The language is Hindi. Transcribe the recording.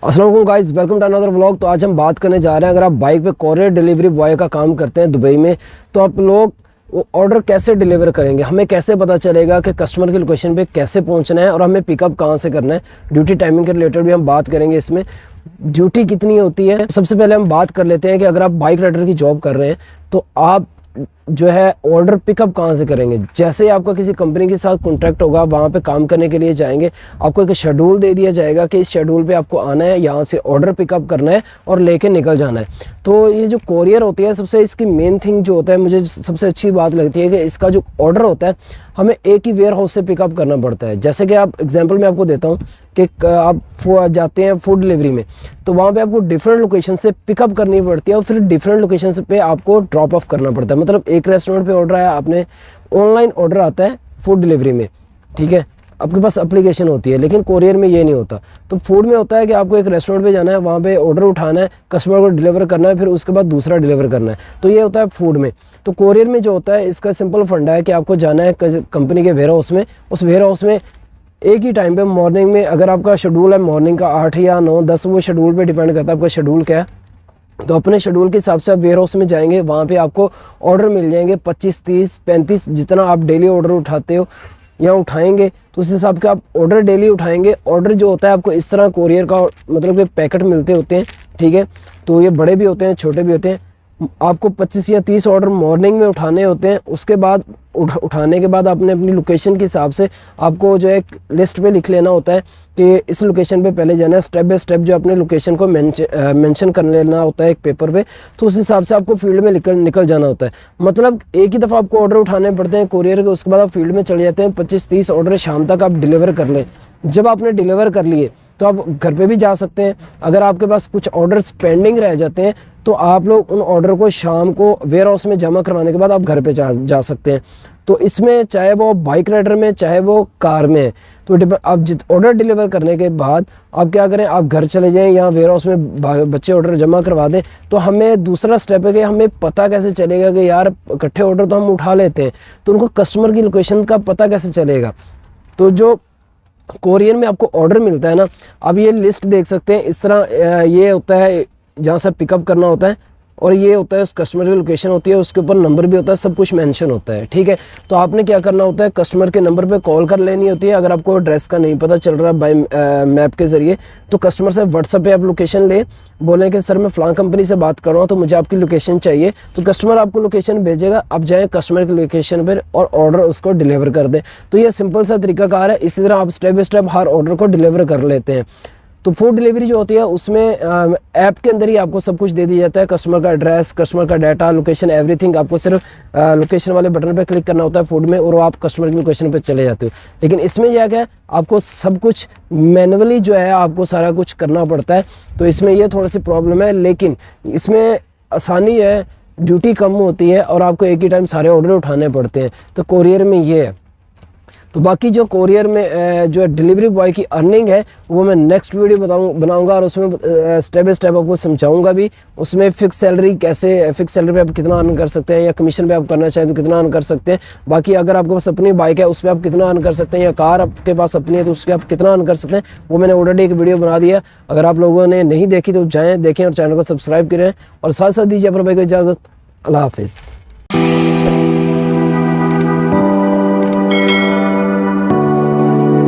अस्सलाम वालेकुम guys, welcome to another vlog. तो आज हम बात करने जा रहे हैं, अगर आप बाइक पे कोरियर डिलीवरी बॉय का काम करते हैं दुबई में, तो आप लोग वो ऑर्डर कैसे डिलीवर करेंगे। हमें कैसे पता चलेगा कि कस्टमर की लोकेशन पे कैसे पहुंचना है और हमें पिकअप कहां से करना है। ड्यूटी टाइमिंग के रिलेटेड भी हम बात करेंगे। इसमें ड्यूटी कितनी होती है, सबसे पहले हम बात कर लेते हैं कि अगर आप बाइक राइडर की जॉब कर रहे हैं तो आप जो है ऑर्डर पिकअप कहाँ से करेंगे। जैसे ही आपका किसी कंपनी के साथ कॉन्ट्रैक्ट होगा, वहाँ पे काम करने के लिए जाएंगे, आपको एक शेड्यूल दे दिया जाएगा कि इस शेड्यूल पे आपको आना है, यहाँ से ऑर्डर पिकअप करना है और लेके निकल जाना है। तो ये जो कोरियर होती है, सबसे इसकी मेन थिंग जो होता है, मुझे सबसे अच्छी बात लगती है कि इसका जो ऑर्डर होता है हमें एक ही वेयर हाउस से पिकअप करना पड़ता है। जैसे कि आप एग्जांपल मैं आपको देता हूँ कि आप जाते हैं फूड डिलीवरी में, तो वहाँ पे आपको डिफरेंट लोकेशन से पिकअप करनी पड़ती है और फिर डिफरेंट लोकेशन पे आपको ड्रॉप ऑफ करना पड़ता है। मतलब एक रेस्टोरेंट पे ऑर्डर आया, आपने ऑनलाइन ऑर्डर आता है फूड डिलीवरी में, ठीक है, आपके पास एप्लीकेशन होती है, लेकिन कोरियर में ये नहीं होता। तो फूड में होता है कि आपको एक रेस्टोरेंट पे जाना है, वहाँ पे ऑर्डर उठाना है, कस्टमर को डिलीवर करना है, फिर उसके बाद दूसरा डिलीवर करना है। तो ये होता है फूड में। तो कोरियर में जो होता है, इसका सिंपल फंडा है कि आपको जाना है कंपनी के वेयर हाउस में। उस वेयर हाउस में एक ही टाइम पे मॉर्निंग में, अगर आपका शेड्यूल है मॉर्निंग का 8 या 9, 10, वो शेड्यूल पे डिपेंड करता है आपका शेड्यूल क्या है। तो अपने शेड्यूल के हिसाब से आप वेयर हाउस में जाएंगे, वहाँ पे आपको ऑर्डर मिल जाएंगे 25, 30, 35, जितना आप डेली ऑर्डर उठाते हो या उठाएंगे, तो उस हिसाब के आप ऑर्डर डेली उठाएंगे। ऑर्डर जो होता है आपको इस तरह कोरियर का मतलब कि पैकेट मिलते होते हैं, ठीक है। तो ये बड़े भी होते हैं, छोटे भी होते हैं। आपको 25 या 30 ऑर्डर मॉर्निंग में उठाने होते हैं। उसके बाद उठाने के बाद आपने अपनी लोकेशन के हिसाब से आपको जो है लिस्ट पे लिख लेना होता है कि इस लोकेशन पे पहले जाना है। स्टेप बाय स्टेप जो अपने लोकेशन को मेंशन कर लेना होता है एक पेपर पे। तो उस हिसाब से आपको फील्ड में निकल जाना होता है। मतलब एक ही दफ़ा आपको ऑर्डर उठाने पड़ते हैं कोरियर के, उसके बाद आप फील्ड में चले जाते हैं। 25-30 ऑर्डर शाम तक आप डिलीवर कर लें। जब आपने डिलीवर कर लिए तो आप घर पे भी जा सकते हैं। अगर आपके पास कुछ ऑर्डर्स पेंडिंग रह जाते हैं तो आप लोग उन ऑर्डर को शाम को वेयर हाउस में जमा करवाने के बाद आप घर पे जा सकते हैं। तो इसमें चाहे वो बाइक राइडर में चाहे वो कार में है, तो आप ऑर्डर डिलीवर करने के बाद आप क्या करें, आप घर चले जाएं या वेयर हाउस में बच्चे ऑर्डर जमा करवा दें। तो हमें दूसरा स्टेप है कि हमें पता कैसे चलेगा कि यार इकट्ठे ऑर्डर तो हम उठा लेते हैं, तो उनको कस्टमर की लोकेशन का पता कैसे चलेगा। तो जो कोरियर में आपको ऑर्डर मिलता है ना, अब ये लिस्ट देख सकते हैं इस तरह, ये होता है जहाँ से पिकअप करना होता है और ये होता है उस कस्टमर की लोकेशन होती है, उसके ऊपर नंबर भी होता है, सब कुछ मेंशन होता है, ठीक है। तो आपने क्या करना होता है, कस्टमर के नंबर पे कॉल कर लेनी होती है। अगर आपको एड्रेस का नहीं पता चल रहा बाय मैप के ज़रिए, तो कस्टमर से व्हाट्सएप पे आप लोकेशन ले, बोलें कि सर मैं फ़लाँ कंपनी से बात कर रहा हूँ, तो मुझे आपकी लोकेशन चाहिए। तो कस्टमर आपको लोकेशन भेजेगा, आप जाएँ कस्टमर की लोकेशन पर और ऑर्डर उसको डिलीवर कर दें। तो ये सिंपल सा तरीकाकार है। इसी तरह आप step by step her order को डिलीवर कर लेते हैं। तो फूड डिलीवरी जो होती है उसमें ऐप के अंदर ही आपको सब कुछ दे दिया जाता है, कस्टमर का एड्रेस, कस्टमर का डाटा, लोकेशन, एवरीथिंग। आपको सिर्फ लोकेशन वाले बटन पे क्लिक करना होता है फूड में और आप कस्टमर की लोकेशन पे चले जाते हो। लेकिन इसमें यह क्या है, आपको सब कुछ मैनुअली जो है आपको सारा कुछ करना पड़ता है। तो इसमें यह थोड़ी सी प्रॉब्लम है, लेकिन इसमें आसानी है, ड्यूटी कम होती है और आपको एक ही टाइम सारे ऑर्डर उठाने पड़ते हैं। तो कोरियर में ये है। तो बाकी जो कोरियर में जो डिलीवरी बॉय की अर्निंग है वो मैं नेक्स्ट वीडियो बनाऊंगा और उसमें स्टेप बाय स्टेप आपको समझाऊंगा भी। उसमें फिक्स सैलरी कैसे, फिक्स सैलरी पे आप कितना अर्न कर सकते हैं, या कमीशन पे आप करना चाहें तो कितना अर्न कर सकते हैं। बाकी अगर आपके पास अपनी बाइक है उस पर आप कितना अर्न कर सकते हैं, या कार आपके पास अपनी है तो उसके आप कितना अर्न कर सकते हैं, वो मैंने ऑलरेडी एक वीडियो बना दिया। अगर आप लोगों ने नहीं देखी तो जाएँ देखें और चैनल को सब्सक्राइब करें और साथ साथ दीजिए अपने भाई को इजाज़त। अल्लाह हाफिज़।